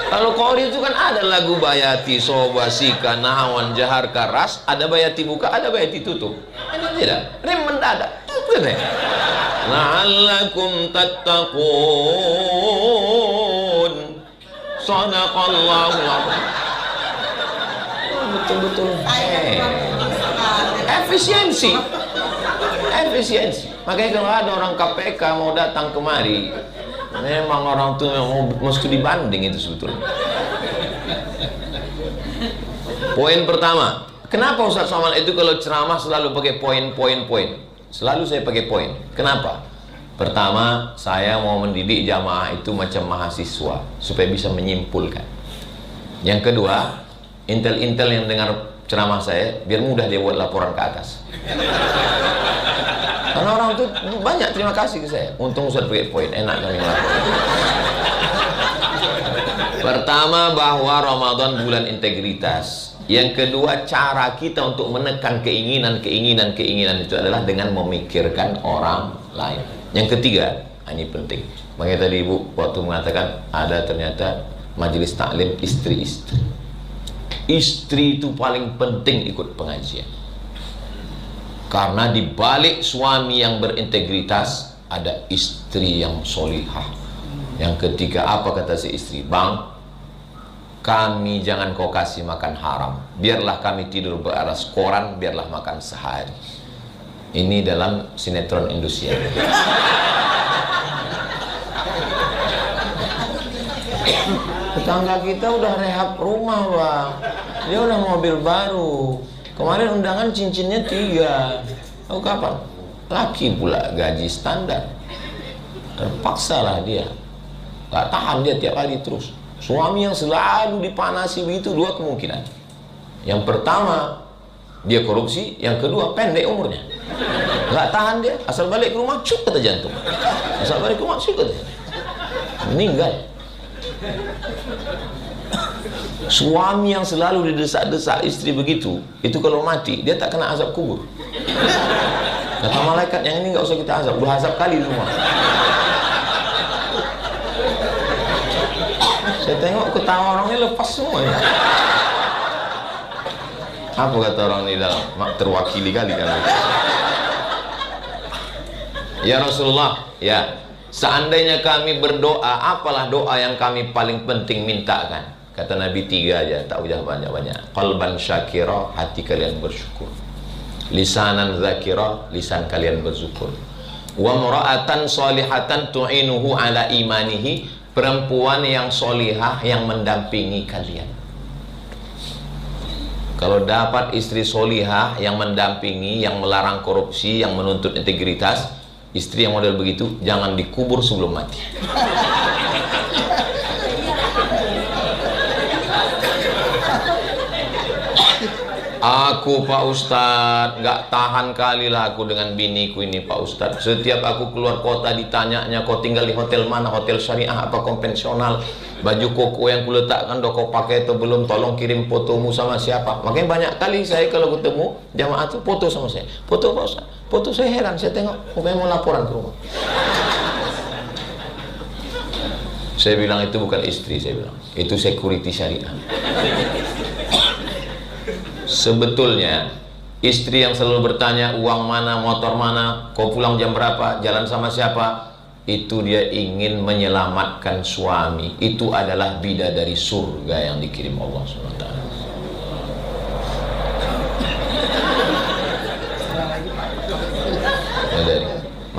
Speaker 2: Kalau Qori itu kan ada lagu Bayati, Sobasika, Nahawan, Jahar, Karas, ada Bayati buka, ada Bayati tutup. Ini tidak, rem mendadak, cipirnya. la'allakum tattaqun. Shadaqallahu adzim. Betul-betul efisiensi. Makanya kalau ada orang KPK mau datang kemari, memang orang itu mau mesti dibanding itu sebetulnya. Poin pertama, kenapa Ustaz Somad itu kalau ceramah selalu pakai poin? Selalu saya pakai poin. Kenapa? Pertama, saya mau mendidik jamaah itu macam mahasiswa supaya bisa menyimpulkan. Yang kedua, intel-intel yang dengar ceramah saya biar mudah dia buat laporan ke atas. Karena orang itu banyak terima kasih ke saya. Untung Ustaz pakai poin, enak kami melakukan. Pertama, bahwa Ramadan bulan integritas. Yang kedua, cara kita untuk menekan keinginan itu adalah dengan memikirkan orang lain. Yang ketiga, ini penting. Makanya tadi Ibu waktu mengatakan ada ternyata majelis taklim istri-istri. Istri itu paling penting ikut pengajian. Karena di balik suami yang berintegritas ada istri yang solihah. Yang ketiga, apa kata si istri? Bang, kami jangan kau kasih makan haram. Biarlah kami tidur beralas koran, biarlah makan sehari. Ini dalam sinetron Indosiar. Tetangga kita udah rehab rumah, Bang. Dia udah mobil baru. Kemarin undangan cincinnya 3. Tahu kapan? Laki pula, gaji standar. Terpaksa lah dia. Gak tahan dia tiap hari terus. Suami yang selalu dipanasi begitu, 2 kemungkinan. Yang pertama, dia korupsi. Yang kedua, pendek umurnya. Gak tahan dia, asal balik ke rumah cuk kata jantung. Asal balik ke rumah cuk kata jantung. Meninggal. Suami yang selalu didesak-desak istri begitu, itu kalau mati dia tak kena azab kubur. Kata malaikat, yang ini nggak usah kita azab, udah azab kali semua. Saya tengok ketawa orangnya lepas semua ya. Apa kata orang ini dalam terwakili kali kan? Ya Rasulullah, ya, seandainya kami berdoa, apalah doa yang kami paling penting mintakan? Kata Nabi 3 aja, tak usah banyak-banyak. Qalban syakira, hati kalian bersyukur. Lisanan zakira, lisan kalian bersyukur. Wa mura'atan salihatan tu'inuhu ala imanihi, perempuan yang solihah yang mendampingi kalian. Kalau dapat istri solihah yang mendampingi, yang melarang korupsi, yang menuntut integritas, istri yang model begitu jangan dikubur sebelum mati. Aku Pak Ustadz, gak tahan kali lah aku dengan biniku ini Pak Ustadz. Setiap aku keluar kota ditanyanya, kau tinggal di hotel mana, hotel syariah apa konvensional, baju koko yang kuletakkan udah kau pakai atau belum, tolong kirim fotomu sama siapa. Makanya banyak kali saya kalau ketemu jamaah tuh foto sama saya. Foto Pak Ustadz, foto saya heran, saya tengok pokoknya mau laporan ke rumah. Saya bilang itu bukan istri, saya bilang itu security syariah. Sebetulnya istri yang selalu bertanya uang mana, motor mana, kau pulang jam berapa, jalan sama siapa, itu dia ingin menyelamatkan suami. Itu adalah bidadari surga yang dikirim Allah SWT.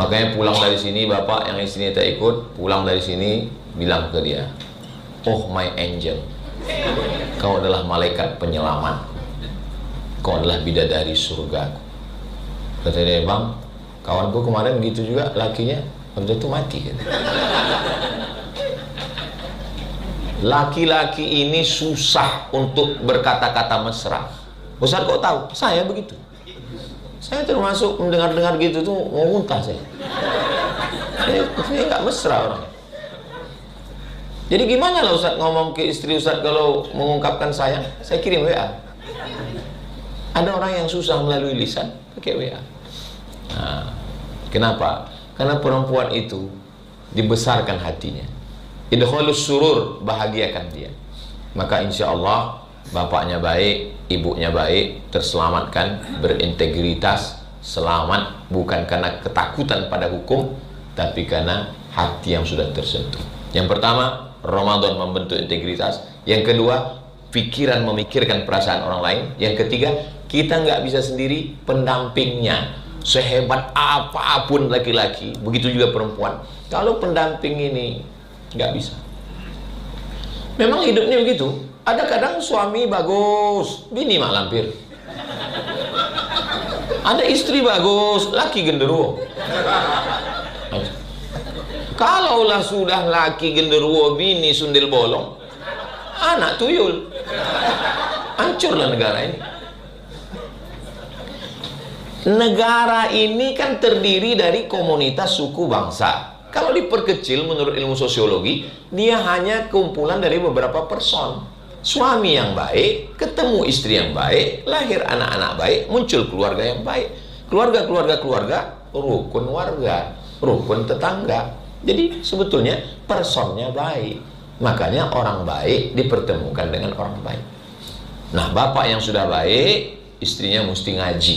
Speaker 2: Makanya pulang dari sini, bapak yang istrinya tak ikut, pulang dari sini bilang ke dia, oh my angel, kau adalah malaikat penyelamat, kau adalah bidadari surgaku. Kata dia, bang, kawanku kemarin gitu juga, lakinya waktu itu mati. Laki-laki ini susah untuk berkata-kata mesra. Ustaz kok tahu? Saya begitu. Saya termasuk mendengar-dengar gitu tuh mau muntah saya. Saya nggak mesra orang. Jadi gimana lah Ustaz ngomong ke istri Ustaz kalau mengungkapkan sayang? Saya kirim WA. Ada orang yang susah melalui lisan, pakai WA. Nah, kenapa? Karena perempuan itu dibesarkan hatinya. Idkhalus surur, bahagiakan dia. Maka insya Allah bapaknya baik, ibunya baik, terselamatkan, berintegritas, selamat bukan karena ketakutan pada hukum, tapi karena hati yang sudah tersentuh. Yang pertama, Ramadan membentuk integritas. Yang kedua, pikiran memikirkan perasaan orang lain. Yang ketiga, kita nggak bisa sendiri, pendampingnya. Sehebat apapun laki-laki, begitu juga perempuan, kalau pendamping ini nggak bisa. Memang hidupnya begitu. Ada kadang suami bagus, bini mak lampir. Ada istri bagus, laki genderuwo. Kalaulah sudah laki genderuwo, bini sundel bolong, anak tuyul, hancurlah negara ini. Negara ini kan terdiri dari komunitas suku bangsa. Kalau diperkecil menurut ilmu sosiologi, dia hanya kumpulan dari beberapa person. Suami yang baik, ketemu istri yang baik, lahir anak-anak baik, muncul keluarga yang baik. Keluarga, rukun warga, rukun tetangga. Jadi sebetulnya personnya baik. Makanya orang baik dipertemukan dengan orang baik. Nah, bapak yang sudah baik, istrinya mesti ngaji.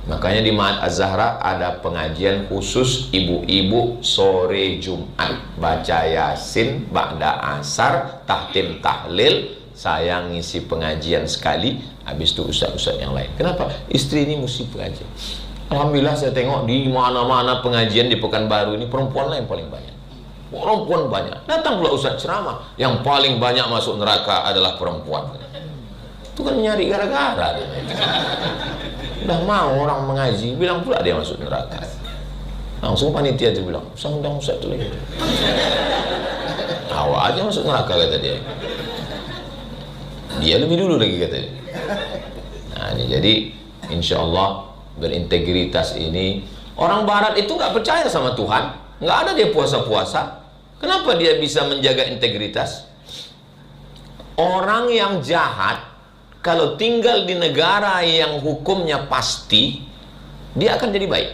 Speaker 2: Makanya di Ma'had Az-Zahra ada pengajian khusus ibu-ibu sore Jumat, baca Yasin, ba'da asar, tahtim tahlil. Saya ngisi pengajian sekali, habis itu ustaz-ustaz yang lain. Kenapa? Istri ini mesti pengajian. Alhamdulillah saya tengok di mana-mana pengajian di Pekanbaru ini perempuan lah yang paling banyak. Perempuan banyak. Datang pula ustaz ceramah, yang paling banyak masuk neraka adalah perempuan. Itu kan nyari gara-gara. Udah mau orang mengaji, bilang pula dia masuk neraka. Langsung panitia dia bilang, usah undang ustaz itu lagi. Awak aja masuk neraka, kata dia. Dia lebih dulu lagi, kata dia. Nah, ini jadi insya Allah berintegritas ini. Orang Barat itu nggak percaya sama Tuhan, nggak ada dia puasa-puasa. Kenapa dia bisa menjaga integritas? Orang yang jahat kalau tinggal di negara yang hukumnya pasti, dia akan jadi baik.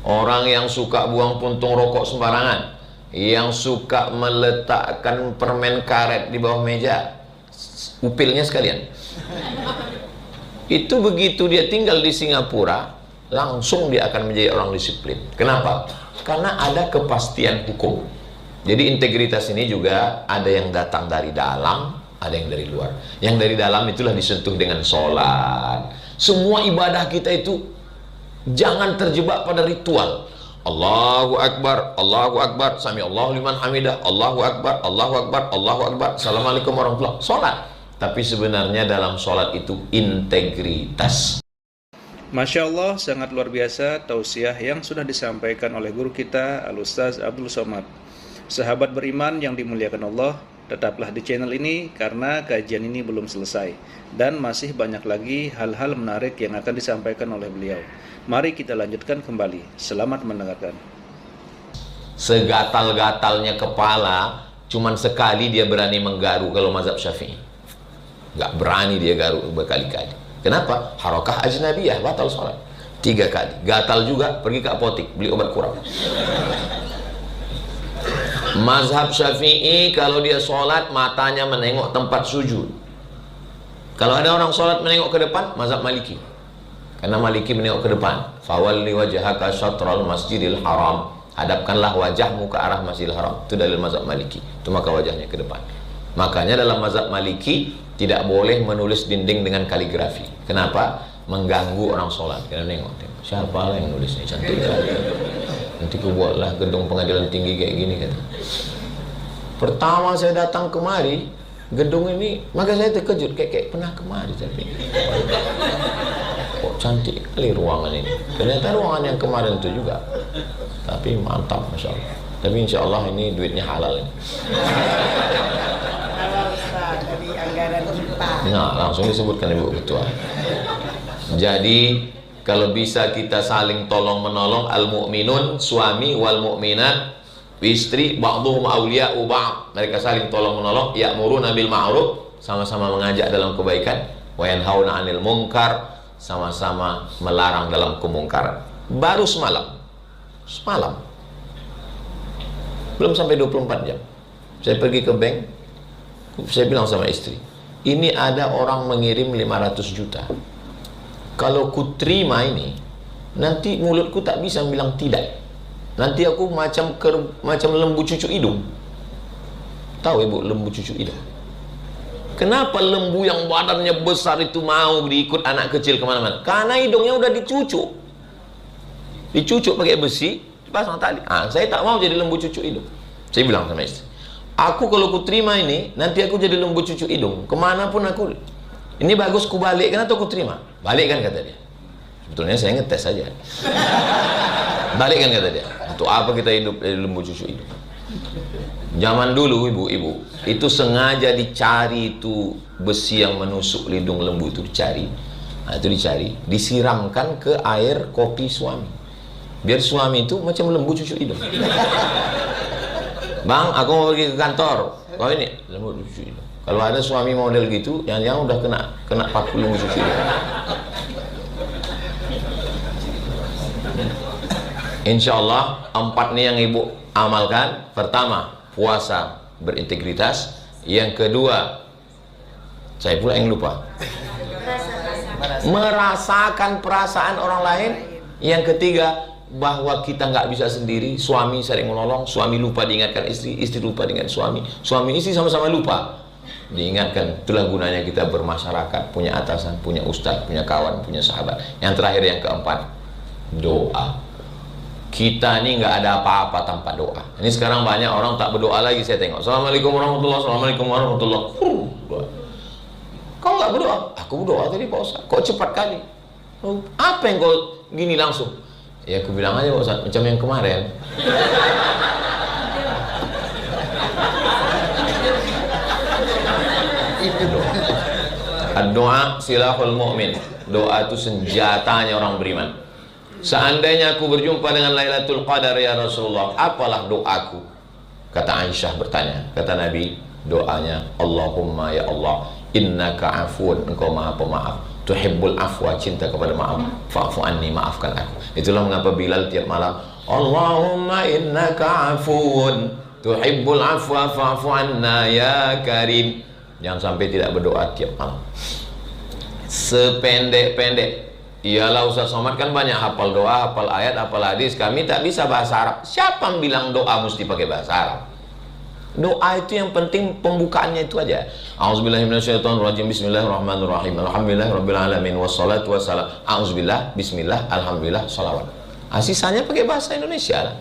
Speaker 2: Orang yang suka buang puntung rokok sembarangan, yang suka meletakkan permen karet di bawah meja, upilnya sekalian, itu begitu dia tinggal di Singapura, langsung dia akan menjadi orang disiplin. Kenapa? Karena ada kepastian hukum. Jadi integritas ini juga ada yang datang dari dalam, ada yang dari luar. Yang dari dalam itulah disentuh dengan sholat. Semua ibadah kita itu jangan terjebak pada ritual. Allahu Akbar, sami Allahu liman hamidah, Allahu Akbar, Allahu Akbar, Assalamualaikum warahmatullahi wabarakatuh. Sholat. Tapi sebenarnya dalam sholat itu integritas.
Speaker 1: Masya Allah, sangat luar biasa tausiah yang sudah disampaikan oleh guru kita Al-Ustaz Abdul Somad. Sahabat beriman yang dimuliakan Allah, tetaplah di channel ini karena kajian ini belum selesai dan masih banyak lagi hal-hal menarik yang akan disampaikan oleh beliau. Mari kita lanjutkan kembali. Selamat mendengarkan.
Speaker 2: Segatal-gatalnya kepala, cuman sekali dia berani menggaru kalau mazhab Syafi'i. Nggak berani dia garu berkali-kali. Kenapa? Harakah ajnabiyah, batal sholat. 3 kali. Gatal juga, pergi ke apotik, beli obat kurang. Mazhab Syafi'i kalau dia sholat matanya menengok tempat sujud. Kalau ada orang sholat menengok ke depan, mazhab Maliki. Karena Maliki menengok ke depan. Fawalli wajhaka syatral masjidil haram. Hadapkanlah wajahmu ke arah Masjidil Haram. Itu dalil mazhab Maliki. Itu maka wajahnya ke depan. Makanya dalam mazhab Maliki tidak boleh menulis dinding dengan kaligrafi. Kenapa? Mengganggu orang sholat. Karena nengok. Siapa lah yang nulisnya cantik kali. Nanti ku buatlah gedung pengadilan tinggi kayak gini, kata. Pertama saya datang kemari, gedung ini, maka saya terkejut, kayak pernah kemari tapi kok cantik kali ruangan ini. Ternyata ruangan yang kemarin itu juga. Tapi mantap, Masya Allah. Tapi insya Allah ini duitnya halal ini.
Speaker 3: Halal Ustaz, dari anggaran kita.
Speaker 2: Nah, langsung disebutkan Ibu Ketua. Jadi kalau bisa kita saling tolong menolong, al-mu'minun suami wal mu'minat istri ba'dhum awliya'u ba'd. Mereka saling tolong menolong, ya'muruna bil ma'ruf, sama-sama mengajak dalam kebaikan, wa yanhauna 'anil munkar, sama-sama melarang dalam kemungkaran. Baru semalam belum sampai 24 jam saya pergi ke bank, saya bilang sama istri, ini ada orang mengirim 500 juta. Kalau ku terima ini, nanti mulutku tak bisa bilang tidak. Nanti aku macam lembu cucuk hidung. Tahu ibu lembu cucuk hidung? Kenapa lembu yang badannya besar itu mau diikut anak kecil kemana-mana? Karena hidungnya udah dicucuk pakai besi, pasang tali. Saya tak mau jadi lembu cucuk hidung. Saya bilang sama istri, aku kalau ku terima ini, nanti aku jadi lembu cucuk hidung. Kemanapun aku, ini bagus ku balikkan atau ku terima? Balikkan, kata dia. Sebetulnya saya ngetes saja. Balikkan, kata dia. Untuk apa kita hidup dari lembu cucuk hidung? Zaman dulu ibu-ibu itu sengaja dicari itu besi yang menusuk hidung lembu itu dicari. Itu dicari, disiramkan ke air kopi suami. Biar suami itu macam lembu cucuk hidung. Bang, aku mau pergi ke kantor. Kau ini lembu cucuk hidung. Kalau ada suami model gitu, yang udah kena paku lembu cucuk hidung. Insya Allah 4 nih yang ibu amalkan. Pertama, puasa berintegritas. Yang kedua, saya pula yang lupa, merasakan perasaan orang lain. Yang ketiga, bahwa kita nggak bisa sendiri. Suami sering menolong, suami lupa diingatkan istri, istri lupa dengan suami, suami istri sama-sama lupa diingatkan. Itulah gunanya kita bermasyarakat, punya atasan, punya ustadz, punya kawan, punya sahabat. Yang terakhir, yang keempat, doa. Kita ini nggak ada apa-apa tanpa doa. Ini sekarang banyak orang tak berdoa lagi. Saya tengok, Assalamualaikum warahmatullahi wabarakatuh, Assalamualaikum warahmatullahi wabarakatuh. Kau nggak berdoa? Aku berdoa tadi Pak Ustaz. Kok cepat kali? Apa yang kau gini langsung? Ya aku bilang aja Pak Ustaz, macam yang kemarin. Itu doa. Doa silahul mu'min. Doa itu senjatanya orang beriman. Seandainya aku berjumpa dengan Lailatul Qadar ya Rasulullah, apalah doaku? Kata Aisyah bertanya, kata Nabi, doanya Allahumma ya Allah, innaka afuun, engkau maha pemaaf, tuhibbul afwa, cinta kepada maaf, fa'fu anni, maafkan aku. Itulah mengapa Bilal tiap malam, Allahumma innaka afuun, tuhibbul afwa, fa'fu anna ya karim. Jangan sampai tidak berdoa tiap malam. Sependek-pendek. Iyalah Ustaz Somad kan banyak hafal doa, hafal ayat, hafal hadis. Kami tak bisa bahasa Arab. Siapa yang bilang doa mesti pakai bahasa Arab? Doa itu yang penting pembukaannya itu aja. A'udzubillahi minasyaitonirrajim. Bismillahirrahmanirrahim. Alhamdulillahirabbil alamin wassalatu wassalam. A'udzubillah, bismillah, alhamdulillah, shalawat. Sisanya pakai bahasa Indonesia lah.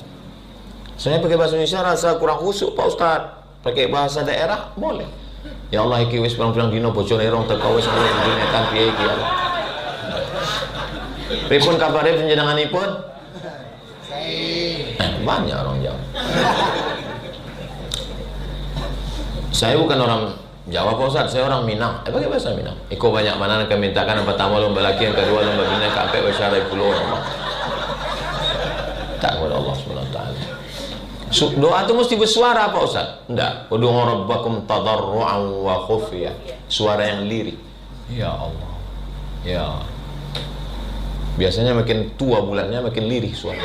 Speaker 2: Soalnya pakai bahasa Indonesia rasa kurang khusyuk Pak Ustaz. Pakai bahasa daerah boleh. Ya Allah iki wis pirang-pirang dino bocone rong teko wis ana dunya kan piye iki ya. Pripun kabare panjenenganipun? Banyak orang Jawa. Saya bukan orang Jawa Pak Ustaz, saya orang Minang. Pakai bahasa Minang. Iko banyak mana yang mintakan, yang pertama lomba laki, yang kedua lomba bina, sampai wasyarai pulau nama. Tak kepada Allah SWT. Doa itu mesti bersuara Pak Ustaz? Enggak. Ud'u rabbakum tadarru'an wa khufiyah. Suara yang lirik. Ya Allah. Ya. Biasanya makin tua bulannya makin lirih suara.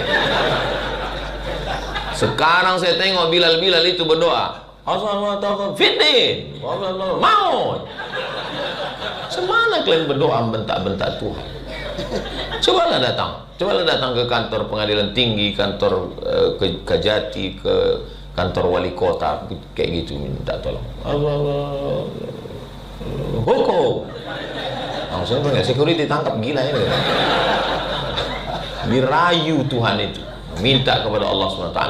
Speaker 2: Sekarang saya tengok Bilal itu berdoa, Assalamualaikum fiddin, maut. Semana kalian berdoa bentak-bentak Tuhan? Cobalah datang ke kantor pengadilan tinggi, kantor Kejati, ke kantor wali kota, kayak gitu minta tolong. Hukum. Langsung punya security tangkap, gila ini. Dirayu Tuhan itu, minta kepada Allah SWT.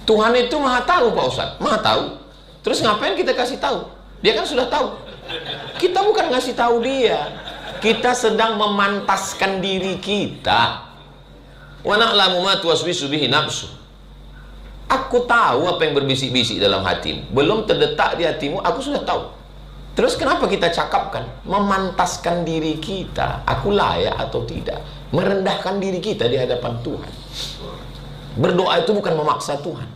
Speaker 2: Tuhan itu maha tahu Pak Ustaz, maha tahu. Terus ngapain kita kasih tahu? Dia kan sudah tahu. Kita bukan ngasih tahu dia, kita sedang memantaskan diri kita. Wa na'lamu ma tuwaswisu bihi nafsu. Aku tahu apa yang berbisik-bisik dalam hatimu. Belum terdetak di hatimu, aku sudah tahu. Terus kenapa kita cakapkan? Memantaskan diri kita, aku layak atau tidak. Merendahkan diri kita di hadapan Tuhan. Berdoa itu bukan memaksa Tuhan.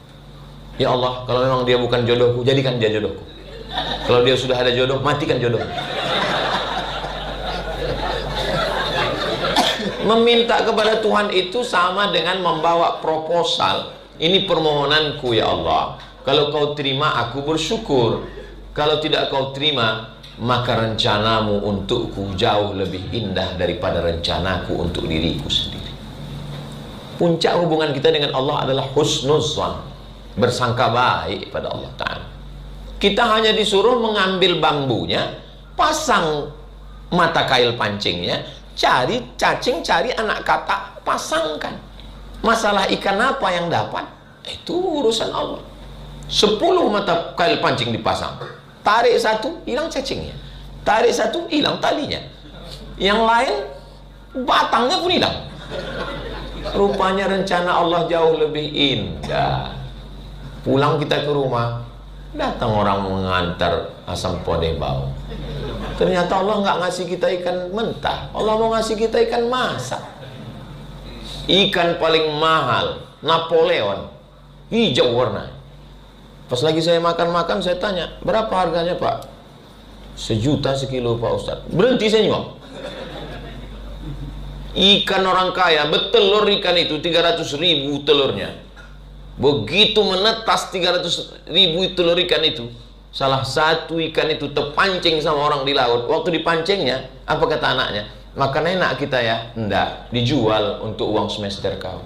Speaker 2: Ya Allah, kalau memang dia bukan jodohku, jadikan dia jodohku. Kalau dia sudah ada jodoh, matikan jodohku. Meminta kepada Tuhan itu sama dengan membawa proposal. Ini permohonanku ya Allah. Kalau kau terima, aku bersyukur. Kalau tidak kau terima, maka rencanamu untukku jauh lebih indah daripada rencanaku untuk diriku sendiri. Puncak hubungan kita dengan Allah adalah husnuzan, bersangka baik pada Allah Ta'ala. Kita hanya disuruh mengambil bambunya, pasang mata kail pancingnya, cari cacing, cari anak katak, pasangkan. Masalah ikan apa yang dapat, itu urusan Allah. 10 mata kail pancing dipasang, tarik satu, hilang cacingnya, tarik satu, hilang talinya, yang lain batangnya pun hilang. Rupanya rencana Allah jauh lebih indah. Pulang kita ke rumah, datang orang mengantar asam podeh bau. Ternyata Allah nggak ngasih kita ikan mentah, Allah mau ngasih kita ikan masak. Ikan paling mahal, Napoleon, hijau warna. Pas lagi saya makan-makan, saya tanya, berapa harganya Pak? 1 juta sekilo Pak Ustadz. Berhenti saya nyuap. Ikan orang kaya, betelur ikan itu 300.000 telurnya. Begitu menetas 300.000 telur ikan itu, salah satu ikan itu terpancing sama orang di laut. Waktu dipancingnya, apa kata anaknya? Makan enak kita ya? Enggak, dijual untuk uang semester kau.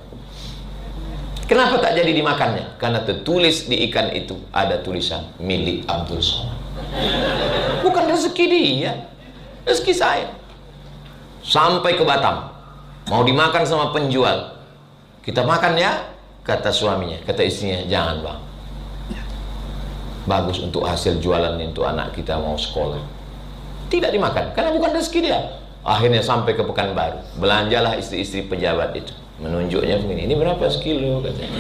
Speaker 2: Kenapa tak jadi dimakannya? Karena tertulis di ikan itu ada tulisan milik Abdul Somad. Bukan rezeki dia, rezeki saya. Sampai ke Batam, mau dimakan sama penjual. Kita makan ya, kata suaminya, kata istrinya, jangan bang. Bagus untuk hasil jualan untuk anak kita mau sekolah. Tidak dimakan, karena bukan rezeki dia. Akhirnya sampai ke Pekanbaru, belanjalah istri-istri pejabat itu. Menunjuknya begini, ini berapa sekilo katanya.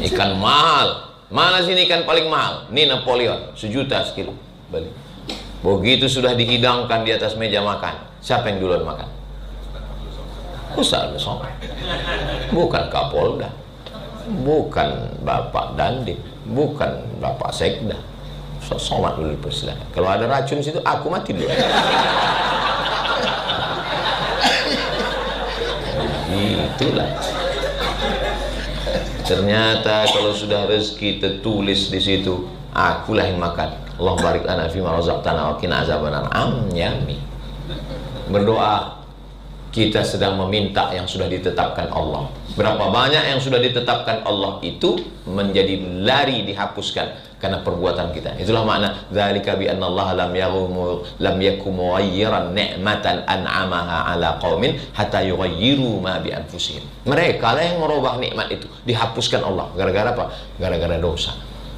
Speaker 2: Ikan mahal. Mana sini ikan paling mahal? Ini Napoleon, 1 juta sekilo. Beli. Begitu sudah dihidangkan di atas meja makan, siapa yang duluan makan? Ustaz Abdul Somad. Bukan Kapolda, bukan Bapak Dandim, bukan Bapak Sekda. Ustaz Somad dulu dipersilakan. Kalau ada racun situ, aku mati dulu. Itulah. Ternyata kalau sudah rezeki tertulis di situ, akulah yang makan. Allah barik lana fima razaqtana wa qina azabannar. Yami. Berdoa, kita sedang meminta yang sudah ditetapkan Allah. Berapa banyak yang sudah ditetapkan Allah itu menjadi lari dihapuskan karena perbuatan kita. Itulah makna dzalika bi anna Allah lam yakum mughayyiran ni'matan an'amaha 'ala qaumin hatta yughayyiru ma bi anfusihim. Mereka lah yang merubah nikmat itu, dihapuskan Allah. Gara-gara apa? Gara-gara dosa.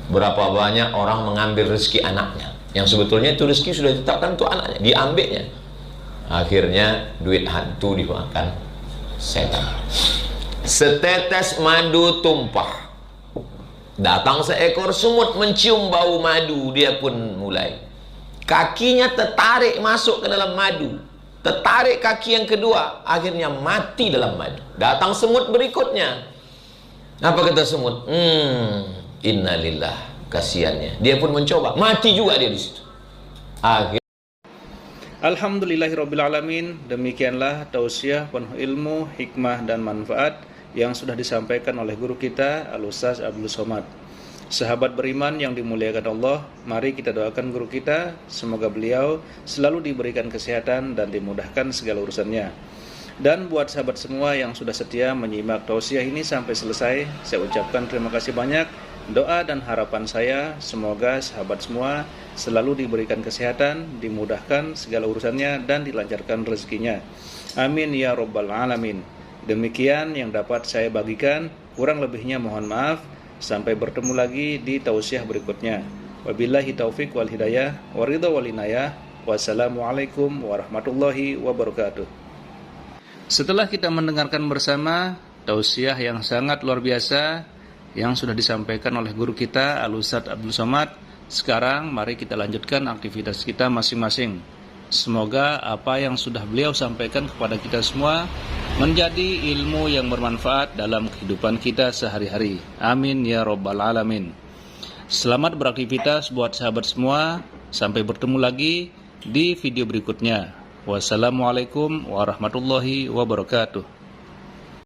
Speaker 2: Berapa banyak orang mengambil rezeki anaknya, yang sebetulnya itu rezeki sudah ditetapkan untuk anaknya, diambilnya. Akhirnya duit hantu dimakan setan. Setetes madu tumpah, datang seekor semut mencium bau madu, dia pun mulai. Kakinya tertarik masuk ke dalam madu, tertarik kaki yang kedua, akhirnya mati dalam madu. Datang semut berikutnya. Apa kata semut? Innalillah, kasihannya. Dia pun mencoba, mati juga dia di situ. Akhirnya
Speaker 1: Alhamdulillahirrabbilalamin. Demikianlah tausiah penuh ilmu, hikmah dan manfaat yang sudah disampaikan oleh guru kita Al-Ustaz Abdul Somad. Sahabat beriman yang dimuliakan Allah, mari kita doakan guru kita, semoga beliau selalu diberikan kesehatan dan dimudahkan segala urusannya. Dan buat sahabat semua yang sudah setia menyimak tausiah ini sampai selesai, saya ucapkan terima kasih banyak. Doa dan harapan saya, semoga sahabat semua selalu diberikan kesehatan, dimudahkan segala urusannya, dan dilancarkan rezekinya. Amin ya Rabbal Alamin. Demikian yang dapat saya bagikan, kurang lebihnya mohon maaf. Sampai bertemu lagi di tausiah berikutnya. Wabillahi taufik wal hidayah, waridha wal inayah. Wassalamualaikum warahmatullahi wabarakatuh. Setelah kita mendengarkan bersama tausiah yang sangat luar biasa yang sudah disampaikan oleh guru kita Al-Ustaz Abdul Somad, sekarang mari kita lanjutkan aktivitas kita masing-masing. Semoga apa yang sudah beliau sampaikan kepada kita semua menjadi ilmu yang bermanfaat dalam kehidupan kita sehari-hari. Amin ya Rabbal Alamin. Selamat beraktivitas buat sahabat semua. Sampai bertemu lagi di video berikutnya. Wassalamualaikum warahmatullahi wabarakatuh.